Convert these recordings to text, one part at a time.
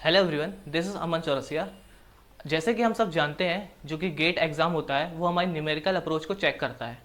Hello everyone, this is अमन चौरसिया। जैसे कि हम सब जानते हैं, जो कि गेट एग्ज़ाम होता है वो हमारी न्यूमेरिकल अप्रोच को चेक करता है।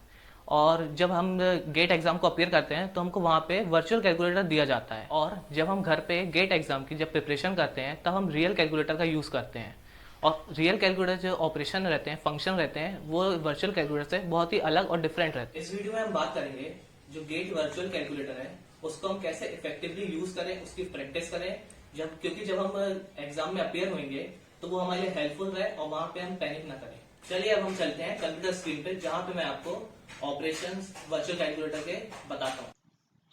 और जब हम गेट एग्ज़ाम को अपीयर करते हैं तो हमको वहाँ पे वर्चुअल कैलकुलेटर दिया जाता है। और जब हम घर पे गेट एग्ज़ाम की जब प्रिपरेशन करते हैं तब हम रियल कैलकुलेटर का यूज़ करते हैं। और रियल कैलकुलेटर जो ऑपरेशन रहते हैं, फंक्शन रहते हैं, वो वर्चुअल कैलकुलेटर से बहुत ही अलग और डिफरेंट रहते हैं। इस वीडियो में हम बात करेंगे जो गेट वर्चुअल कैलकुलेटर है उसको हम कैसे इफेक्टिवली यूज करें, उसकी प्रैक्टिस करें। क्योंकि जब हम एग्जाम में अपियर होंगे तो वो हमारे लिए हेल्पफुल रहे और वहां पे हम पैनिक ना करें। चलिए अब हम चलते हैं कंप्यूटर स्क्रीन पे जहां पे मैं आपको ऑपरेशंस वर्चुअल कैलकुलेटर के बताता हूँ।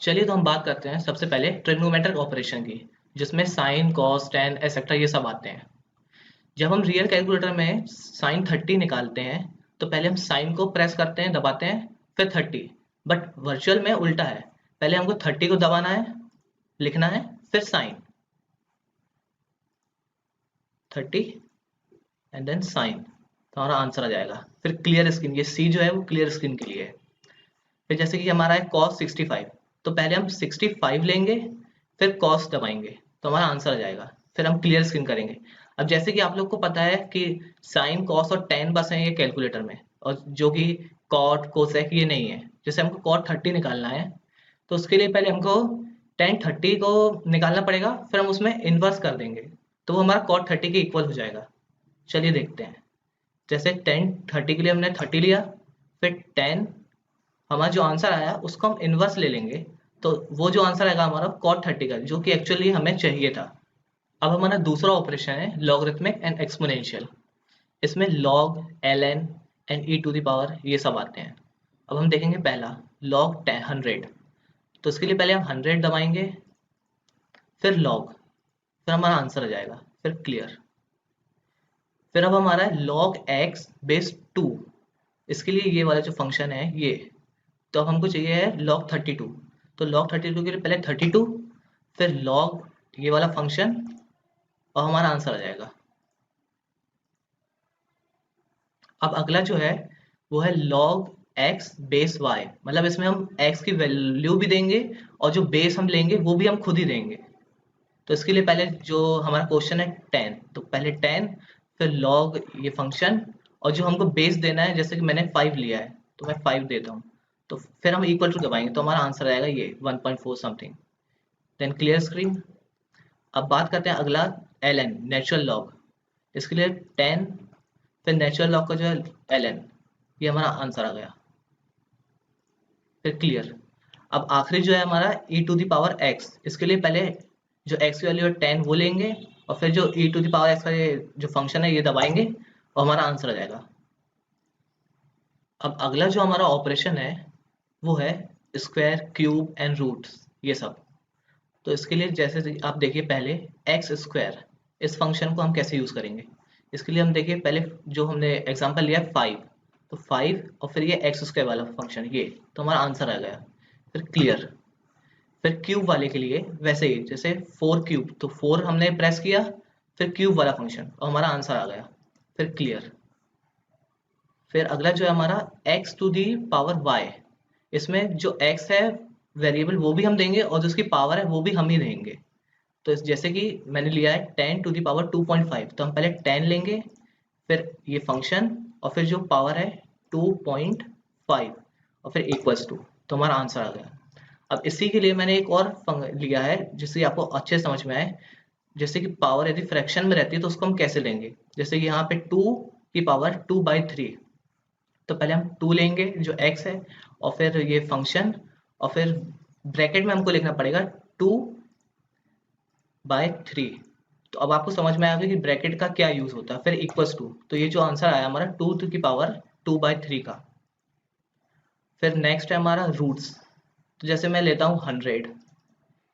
चलिए तो हम बात करते हैं सबसे पहले ट्रिग्नोमेट्रिक ऑपरेशन की, जिसमें साइन, कॉस, टेन एक्सेट्रा ये सब आते हैं। जब हम रियल कैलकुलेटर में साइन 30 निकालते हैं तो पहले हम साइन को प्रेस करते हैं, दबाते हैं, फिर 30। बट वर्चुअल में उल्टा है, पहले हमको 30 को दबाना है, लिखना है, फिर साइन 30 एंड देन साइन, तो हमारा आंसर आ जाएगा। फिर क्लियर स्क्रीन, ये सी जो है वो क्लियर स्क्रीन के लिए है। फिर जैसे कि हमारा है cos 65, तो पहले हम 65 लेंगे, फिर cos दबाएंगे, तो हमारा आंसर आ जाएगा। फिर हम क्लियर स्क्रीन करेंगे। अब जैसे कि आप लोग को पता है कि साइन, cos और tan बस है ये कैलकुलेटर में, और जो कि cot, cosec ये नहीं है। जैसे हमको cot 30 निकालना है तो उसके लिए पहले हमको tan 30 को निकालना पड़ेगा, फिर हम उसमें इन्वर्स कर देंगे तो वो हमारा cot 30 के इक्वल हो जाएगा। चलिए देखते हैं। जैसे tan 30 के लिए हमने 30 लिया, फिर tan, हमारा जो आंसर आया उसको हम इनवर्स ले लेंगे, तो वो जो आंसर आएगा हमारा cot 30 का, जो कि एक्चुअली हमें चाहिए था। अब हमारा दूसरा ऑपरेशन है लॉगरिथमिक एंड एक्सपोनेंशियल। इसमें log, ln and e to the power ये सब आते हैं। अब हम देखेंगे पहला log 100, तो इसके लिए पहले हम 100 दबाएंगे, फिर log, फिर हमारा आंसर आ जाएगा, फिर क्लियर। फिर अब हमारा है log x बेस 2, इसके लिए ये वाला जो फंक्शन है ये, तो अब हमको चाहिए है log 32, तो log 32 के लिए पहले 32, फिर log ये वाला फंक्शन, और हमारा आंसर आ जाएगा। अब अगला जो है वो है log x बेस y, मतलब इसमें हम x की वैल्यू भी देंगे और जो बेस हम लेंगे वो भी हम खुद ही देंगे। तो इसके लिए पहले जो हमारा क्वेश्चन है 10, तो पहले 10, फिर log ये फंक्शन, और जो हमको बेस देना है, जैसे कि मैंने 5 लिया है तो मैं 5 देता हूँ, तो फिर हम इक्वल टू दबाएंगे तो हमारा आंसर आएगा ये 1.4 समथिंग। Then clear screen. अब बात करते हैं अगला ln नेचुरल लॉग। इसके लिए 10, फिर नेचुरल लॉग का जो है ln, ये हमारा आंसर आ गया, फिर क्लियर। अब आखिरी जो है हमारा e to the power x, इसके लिए पहले जो x की वैल्यू है 10 वो लेंगे, और फिर जो e to the power x का ये जो फंक्शन है ये दबाएंगे और हमारा आंसर आ जाएगा। अब अगला जो हमारा ऑपरेशन है वो है स्क्वायर, क्यूब एंड रूट्स ये सब। तो इसके लिए जैसे आप देखिए पहले एक्स स्क्वायर, इस फंक्शन को हम कैसे यूज करेंगे। इसके लिए हम देखिए पहले जो हमने एग्जांपल लिया 5, तो 5 और फिर ये एक्स स्क्वायर वाला फंक्शन ये, तो हमारा आंसर आ गया, फिर क्लियर। फिर क्यूब वाले के लिए वैसे ही, जैसे 4 क्यूब, तो 4 हमने प्रेस किया, फिर क्यूब वाला फंक्शन और हमारा आंसर आ गया, फिर क्लियर। फिर अगला जो है हमारा x to the power y, इसमें जो एक्स है वेरिएबल वो भी हम देंगे और जो उसकी पावर है वो भी हम ही देंगे। तो जैसे कि मैंने लिया है 10 टू दी पावर 2.5, तो हम पहले 10 लेंगे, फिर ये फंक्शन, और फिर जो पावर है 2.5, और फिर इक्वल्स टू, तो हमारा आंसर आ गया। अब इसी के लिए मैंने एक और लिया है जिससे आपको अच्छे समझ में आए। जैसे कि पावर यदि फ्रैक्शन में रहती है तो उसको हम कैसे लेंगे। जैसे कि यहाँ पे 2 की पावर 2/3, तो पहले हम 2 लेंगे जो x है, और फिर ये फंक्शन, और फिर ब्रैकेट में हमको लिखना पड़ेगा 2/3। तो अब आपको समझ में आएगा कि ब्रैकेट का क्या यूज होता है। फिर इक्वल्स टू, तो ये जो आंसर आया हमारा 2 की पावर 2/3 का। फिर नेक्स्ट है हमारा रूट्स, तो जैसे मैं लेता हूँ 100,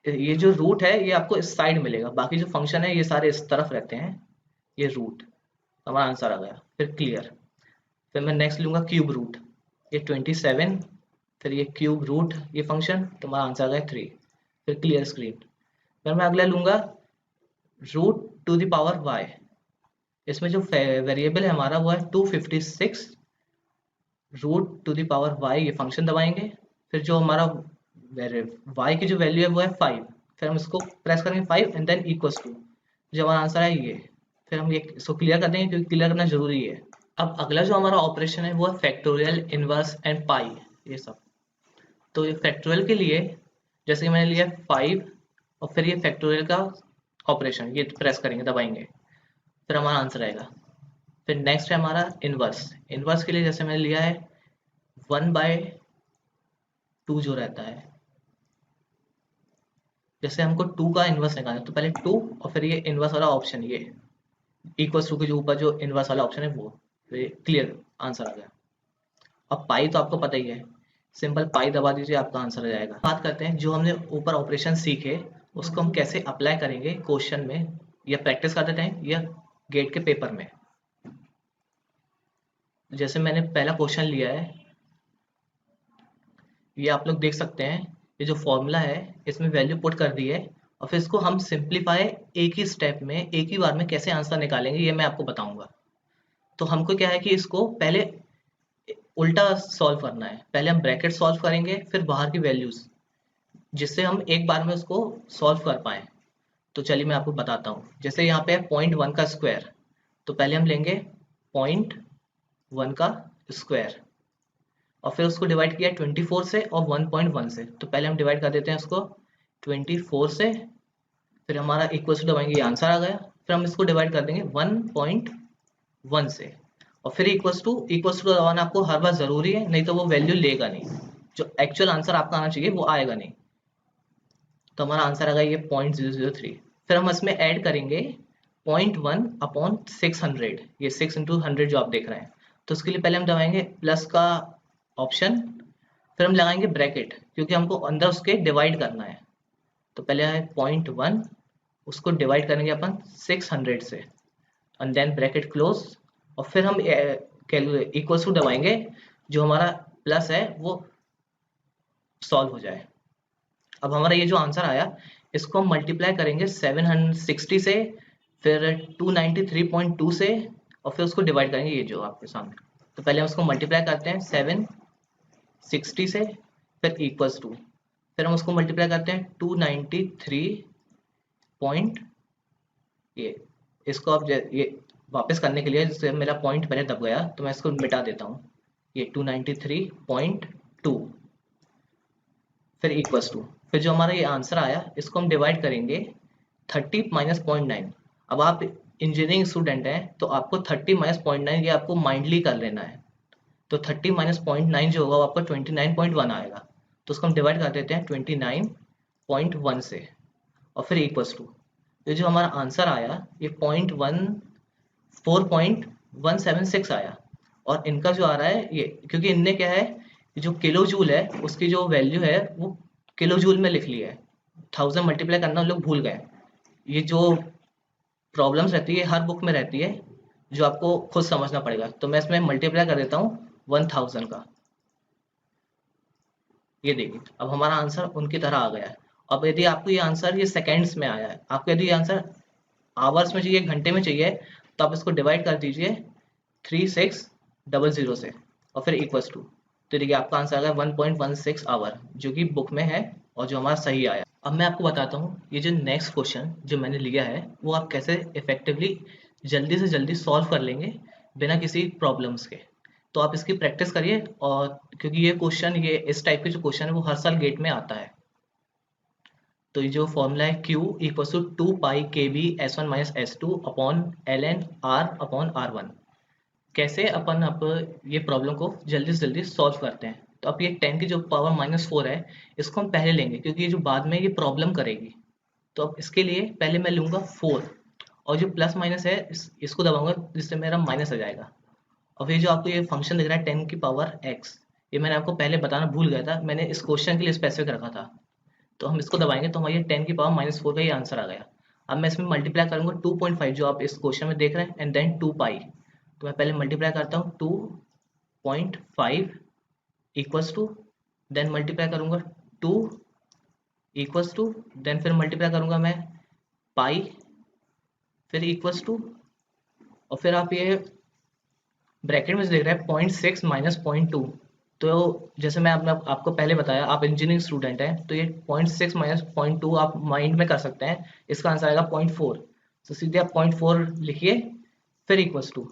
ये जो रूट है ये आपको इस साइड मिलेगा, बाकी जो फंक्शन है ये सारे इस तरफ रहते हैं, ये रूट, हमारा आंसर आ गया, फिर क्लियर। फिर मैं नेक्स्ट लूंगा क्यूब रूट, ये 27, फिर ये क्यूब रूट ये फंक्शन, तो हमारा आंसर आ गया 3, फिर क्लियर स्क्रीन। फिर मैं अगला लूंगा root to the power y, इसमें जो वेरिएबल है हमारा वो है 256, root to the power y ये फंक्शन दबाएंगे, फिर जो हमारा वाई की जो वैल्यू है वो है 5, फिर हम इसको प्रेस करेंगे 5 एंड देन इक्वल्स टू, जो हमारा आंसर है ये, फिर हम ये इसको क्लियर कर देंगे क्योंकि क्लियर करना जरूरी है। अब अगला जो हमारा ऑपरेशन है वो है फैक्टोरियल, इनवर्स एंड पाई, ये सब। तो ये फैक्टोरियल के लिए जैसे कि मैंने लिया 5 और फिर ये फैक्टोरियल का ऑपरेशन, ये प्रेस करेंगे, दबाएंगे, फिर हमारा आंसर आएगा। फिर नेक्स्ट है हमारा इनवर्स। इनवर्स के लिए जैसे मैंने लिया है 1/2 जो रहता है, जैसे हमको 2 का इनवर्स निकालना है तो पहले 2 और फिर ये इनवर्स वाला ऑप्शन, ये इक्वल टू के जो ऊपर जो इनवर्स वाला ऑप्शन है वो, तो ये क्लियर आंसर आ गया। अब पाई तो आपको पता ही है, सिंपल पाई दबा दीजिए, आपका आंसर आ जाएगा। बात करते हैं जो हमने ऊपर ऑपरेशन सीखे उसको हम कैसे अप्लाई करेंगे क्वेश्चन में, या प्रैक्टिस करते टाइम या गेट के पेपर में। जैसे मैंने पहला क्वेश्चन लिया है, ये आप लोग देख सकते हैं, ये जो फॉर्मूला है इसमें वैल्यू पुट कर दी है और फिर इसको हम सिंप्लीफाई एक ही स्टेप में, एक ही बार में कैसे आंसर निकालेंगे ये मैं आपको बताऊंगा। तो हमको क्या है कि इसको पहले उल्टा सॉल्व करना है, पहले हम ब्रैकेट सॉल्व करेंगे फिर बाहर की वैल्यूज, जिससे हम एक बार में उसको सॉल्व कर पाए। तो चलिए मैं आपको बताता हूँ। जैसे यहाँ पे है 0.1 का स्क्वायर, तो पहले हम लेंगे 0.1 का स्क्वायर और फिर उसको डिवाइड किया 24 से और 1.1 से, तो पहले हम डिवाइड कर देते हैं उसको 24 से, फिर हमारा इक्वल टू दबाएंगे, ये आंसर आ गया। फिर हम इसको डिवाइड कर देंगे 1.1 से और फिर इक्वल्स टू दबाना आपको हर बार जरूरी है, नहीं तो वो वैल्यू लेगा नहीं, जो एक्चुअल आंसर आपका आना चाहिए वो आएगा नहीं। तो हमारा आंसर आ गया ये 0.003। फिर हम इसमें ऐड करेंगे 0.1/600, ये 6 इंटू 100 जो आप देख रहे हैं। तो उसके लिए पहले हम दबाएंगे प्लस का ऑप्शन, फिर हम लगाएंगे ब्रैकेट क्योंकि हमको अंदर उसके डिवाइड करना है। तो पहले है 0.1, उसको डिवाइड करेंगे अपन 600 से एंड देन ब्रैकेट क्लोज, और फिर हम इक्वल टू दबाएंगे, जो हमारा प्लस है वो सॉल्व हो जाए। अब हमारा ये जो आंसर आया इसको हम मल्टीप्लाई करेंगे 760 से, फिर 293.2 से, और फिर उसको डिवाइड करेंगे, ये जो आपके सामने। तो पहले हम उसको मल्टीप्लाई करते हैं 760 से, फिर इक्वल्स टू, फिर हम उसको मल्टीप्लाई करते हैं 293 पॉइंट, ये इसको अब ये वापस करने के लिए, जैसे मेरा पॉइंट पहले दब गया तो मैं इसको मिटा देता हूँ, ये 293.2, फिर इक्वल्स टू, फिर जो हमारा ये आंसर आया इसको हम डिवाइड करेंगे 30 माइनस 0.9। अब आप इंजीनियरिंग स्टूडेंट हैं तो आपको 30 माइनस 0.9 ये आपको माइंडली कर लेना है। तो 30 माइनस 0.9 जो होगा वो आपका 29.1 आएगा। तो उसको हम डिवाइड कर देते हैं 29.1 से और फिर इक्वल्स टू, ये जो हमारा आंसर आया ये 4.176 आया। और इनका जो आ रहा है ये, क्योंकि इनने क्या है, जो किलो जूल है उसकी जो वैल्यू है वो किलो जूल में लिख लिया है, 1000 मल्टीप्लाई करना हम लोग भूल गए। ये जो प्रॉब्लम्स रहती है हर बुक में रहती है, जो आपको खुद समझना पड़ेगा। तो मैं इसमें मल्टीप्लाई कर देता हूँ 1000 का, ये देखिए अब हमारा आंसर उनकी तरह आ गया है। अब यदि आपको ये आंसर ये सेकेंड्स में आया है, आपको यदि आंसर आवर्स में चाहिए, घंटे में चाहिए, तो आप इसको डिवाइड कर दीजिए 3600 से और फिर इक्वल्स टू, तो देखिए आपका आंसर आ गया 1.16 आवर, जो कि बुक में है और जो हमारा सही आया। अब मैं आपको बताता हूँ ये जो नेक्स्ट क्वेश्चन जो मैंने लिया है वो आप कैसे इफेक्टिवली जल्दी से जल्दी सॉल्व कर लेंगे बिना किसी प्रॉब्लम्स के। तो आप इसकी प्रैक्टिस करिए, और क्योंकि ये क्वेश्चन, ये इस टाइप के जो क्वेश्चन है वो हर साल गेट में आता है। तो ये जो फॉर्मूला है Q इक्वल टू 2 पाई के B S1 minus S2 upon ln R upon R1, कैसे अपन अब ये प्रॉब्लम को जल्दी से जल्दी सॉल्व करते हैं। तो अब ये 10 की जो पावर -4 है इसको हम पहले लेंगे क्योंकि ये जो बाद में ये प्रॉब्लम करेगी। तो अब इसके लिए पहले मैं लूँगा 4 और जो प्लस माइनस है इसको दबाऊंगा जिससे मेरा माइनस आ जाएगा। और ये जो आपको ये फंक्शन दिख रहा है 10 की पावर x, ये मैंने आपको पहले बताना भूल गया था, मैंने इस क्वेश्चन के लिए स्पेसिफिक रखा था। तो हम इसको दबाएंगे तो हमारे 10 की पावर -4 का ये आंसर आ गया। अब मैं इसमें मल्टीप्लाई करूंगा 2.5 जो आप इस क्वेश्चन में देख रहे हैं एंड देन 2 पाई। तो मैं पहले मल्टीप्लाई करता हूँ 2.5 इक्वल्स टू, देन मल्टीप्लाई करूंगा 2 इक्वल्स टू, देन फिर मल्टीप्लाई करूंगा मैं पाई, फिर इक्वल्स टू, और फिर आप ये ब्रैकेट में देख रहे हैं 0.6 माइनस 0.2। तो जैसे मैं आपको पहले बताया आप इंजीनियरिंग स्टूडेंट हैं तो ये 0.6 माइनस 0.2 आप माइंड में कर सकते हैं, इसका आंसर आएगा 0.4। तो सीधे आप 0.4 लिखिए, फिर इक्वल्स टू,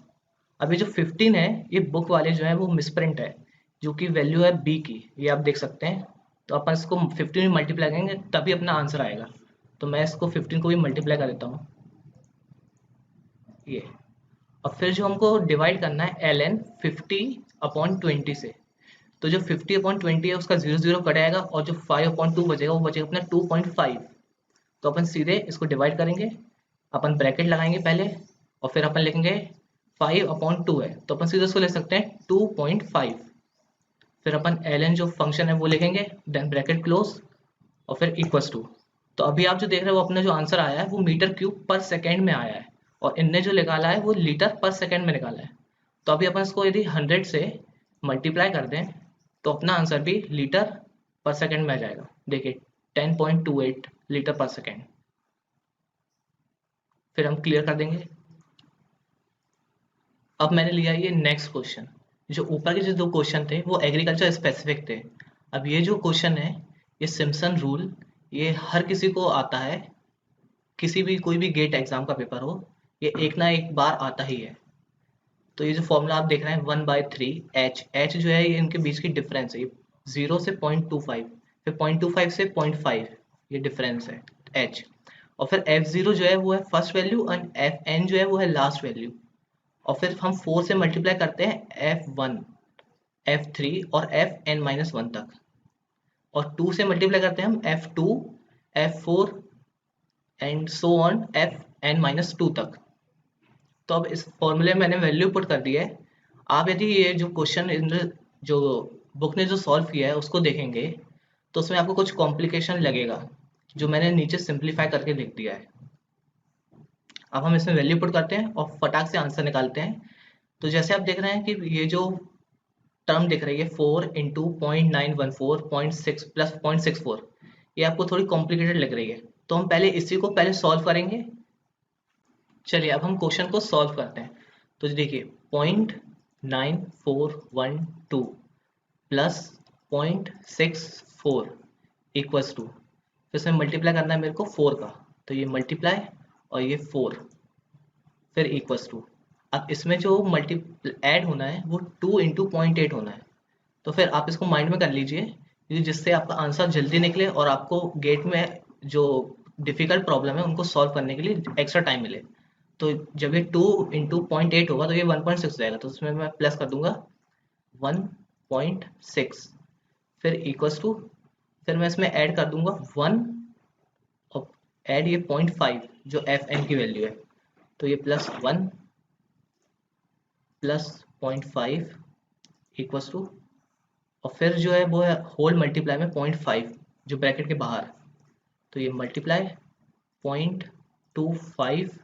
अभी जो 15 है ये बुक वाले जो है वो मिसप्रिंट है, जो कि वैल्यू है बी की, ये आप देख सकते हैं। तो अपन इसको 15 में मल्टीप्लाई करेंगे तभी अपना आंसर आएगा। तो मैं इसको 15 को भी मल्टीप्लाई कर देता हूँ, ये। और फिर जो हमको डिवाइड करना है ln 50/20 से, तो जो 50/20 है उसका 0 कट आएगा, और जो 5/2 बचेगा वो बचेगा अपना 2.5। तो अपन सीधे इसको डिवाइड करेंगे, अपन ब्रैकेट लगाएंगे पहले, और फिर अपन लिखेंगे 5/2 है, तो अपन सीधे उसको लिख सकते हैं 2.5। फिर अपन ln जो फंक्शन है वो लिखेंगे, देन ब्रैकेट क्लोज, और फिर इक्वल्स टू। तो अभी आप जो देख रहे हो वो अपना जो आंसर आया है वो मीटर क्यूब पर सेकेंड में आया है, और इनने जो निकाला है वो लीटर पर सेकेंड में निकाला है। तो अभी अपन इसको यदि 100 से मल्टीप्लाई कर दें तो अपना आंसर भी लीटर पर सेकेंड में आ जाएगा। देखिए 10.28 लीटर पर सेकेंड। फिर हम क्लियर कर देंगे। अब मैंने लिया ये नेक्स्ट क्वेश्चन। जो ऊपर के जो दो क्वेश्चन थे वो एग्रीकल्चर स्पेसिफिक थे। अब ये जो क्वेश्चन है, ये सिम्पसन रूल, ये हर किसी को आता है, किसी भी कोई भी गेट एग्जाम का पेपर हो, ये एक ना एक बार आता ही है। तो ये जो फॉर्मूला आप देख रहे हैं 1/3 एच जो है ये इनके बीच की डिफरेंस है, 0 से 0.25, फिर 0.25 से 0.5, ये डिफरेंस है एच। और फिर F0 जो है वो है फर्स्ट वैल्यू, एंड Fn जो है वो है लास्ट वैल्यू। और फिर हम 4 से मल्टीप्लाई करते हैं F1, F3 और Fn-1 तक, और 2 से मल्टीप्लाई करते हैं हम F2, F4 and so on Fn-2 तक। तो अब इस फॉर्मूले में मैंने वैल्यू पुट कर दी है। आप यदि ये जो क्वेश्चन जो बुक ने जो सॉल्व किया है उसको देखेंगे तो उसमें आपको कुछ कॉम्प्लिकेशन लगेगा, जो मैंने नीचे सिंप्लीफाई करके लिख दिया है। अब हम इसमें वैल्यू पुट करते हैं और फटाक से आंसर निकालते हैं। तो जैसे आप देख रहे हैं कि ये जो टर्म दिख रही है 4 इंटू 0.914 0.6 प्लस 0.64, ये आपको थोड़ी कॉम्प्लिकेटेड लग रही है, तो हम पहले इसी को पहले सॉल्व करेंगे। चलिए अब हम क्वेश्चन को सॉल्व करते हैं। तो देखिए 0.9412 प्लस 0.64 इक्वल्स टू, फिर इसमें मल्टीप्लाई करना है मेरे को 4 का, तो ये मल्टीप्लाई और ये 4, फिर इक्वल्स टू। अब इसमें जो मल्टी ऐड होना है वो 2 इंटू 0.8 होना है। तो फिर आप इसको माइंड में कर लीजिए, क्योंकि जिससे आपका आंसर जल्दी निकले और आपको गेट में जो डिफिकल्ट प्रॉब्लम है उनको सॉल्व करने के लिए एक्स्ट्रा टाइम मिले। तो जब ये 2 इंटू 0.8 होगा तो ये 1.6 जाएगा, तो उसमें मैं प्लस कर दूंगा 1.6, फिर इक्वल्स टू, फिर मैं इसमें ऐड कर दूंगा 1, और ऐड ये 0.5 जो एफ एन की वैल्यू है, तो ये प्लस 1 प्लस 0.5 इक्वल्स टू, और फिर जो है वो है होल मल्टीप्लाई में 0.5 जो ब्रैकेट के बाहर, तो ये मल्टीप्लाई 0.25,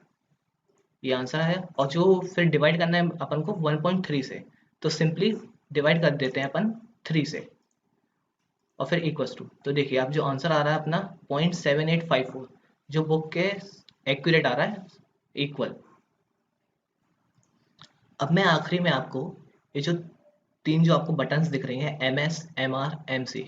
ये आंसर है। और जो फिर डिवाइड करना है अपन को 1.3 से, तो सिंपली डिवाइड कर देते हैं अपन 3 से, और फिर इक्वल्स टू। तो देखिए आप जो आंसर आ रहा है अपना 0.7854, जो बुक के एक्यूरेट आ रहा है, इक्वल। अब मैं आखिरी में आपको ये जो तीन जो आपको बटन्स दिख रही हैं MS, MR, MC,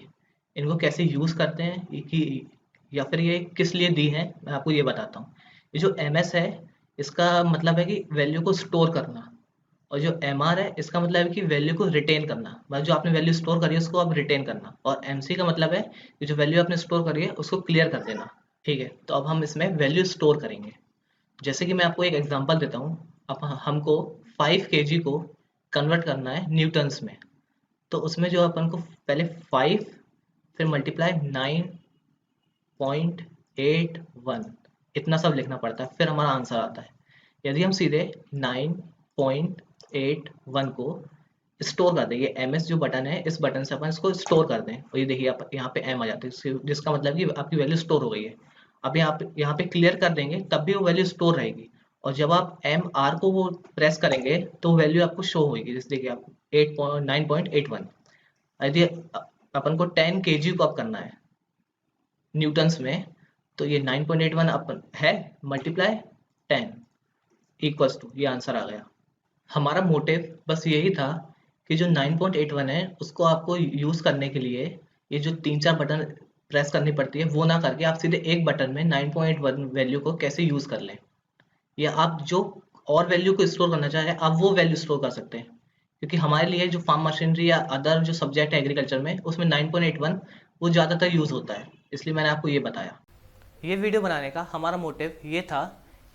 इनको कैसे यूज़ करते हैं कि या फिर ये किस लिए दी हैं, मैं आपको ये बताता हूँ। ये जो MS है इसका मतलब है कि वैल्यू को स्टोर करना, और जो MR है इसका मतलब है कि वैल्यू को रिटेन करना, मतलब जो आपने वैल्यू स्टोर करी है उसको आप रिटेन करना, और MC का मतलब है कि जो वैल्यू आपने स्टोर करी है उसको क्लियर कर देना। ठीक है, तो अब हम इसमें वैल्यू स्टोर करेंगे। जैसे कि मैं आपको एक एग्जांपल देता हूँ। अब हमको 5 kg को कन्वर्ट करना है न्यूटन्स में, तो उसमें जो अपन को पहले 5 फिर मल्टीप्लाई 9.81 इतना सब लिखना पड़ता है, फिर हमारा आंसर आता है। यदि हम सीधे 9.81 को स्टोर कर दें, ये MS जो बटन है इस बटन से अपन इसको स्टोर कर दें, और ये देखिए आप यहाँ पे M आ जाती है, जिसका मतलब कि आपकी वैल्यू स्टोर हो गई है। अब यहाँ पे क्लियर कर देंगे तब भी वो वैल्यू स्टोर रहेगी, और जब आप MR को वो प्रेस करेंगे तो वैल्यू आपको शो होगी, जैसे देखिए आप 9.81। यदि अपन को 10 kg को अप करना है न्यूटन्स में, तो ये 9.81 अपन है मल्टीप्लाई 10 इक्वल्स टू, ये आंसर आ गया। हमारा मोटिव बस यही था कि जो 9.81 है उसको आपको यूज़ करने के लिए ये जो 3-4 बटन प्रेस करनी पड़ती है वो ना करके आप सीधे एक बटन में 9.1 वैल्यू को कैसे यूज़ कर लें। या आप जो और वैल्यू को स्टोर करना चाहें आप वो वैल्यू स्टोर कर सकते हैं, क्योंकि हमारे लिए जो फार्म मशीनरी या अदर जो सब्जेक्ट है एग्रीकल्चर में उसमें 9.81 वो ज़्यादातर यूज़ होता है, इसलिए मैंने आपको ये बताया। ये वीडियो बनाने का हमारा मोटिव ये था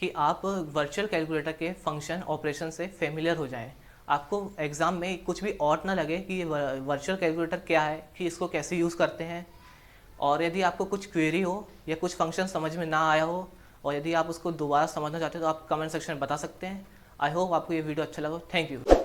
कि आप वर्चुअल कैलकुलेटर के फंक्शन ऑपरेशन से फेमिलियर हो जाएं। आपको एग्ज़ाम में कुछ भी और ना लगे कि ये वर्चुअल कैलकुलेटर क्या है, कि इसको कैसे यूज़ करते हैं। और यदि आपको कुछ क्वेरी हो या कुछ फंक्शन समझ में ना आया हो और यदि आप उसको दोबारा समझना चाहते हो तो आप कमेंट सेक्शन में बता सकते हैं। आई होप आपको ये वीडियो अच्छा लगा। Thank you.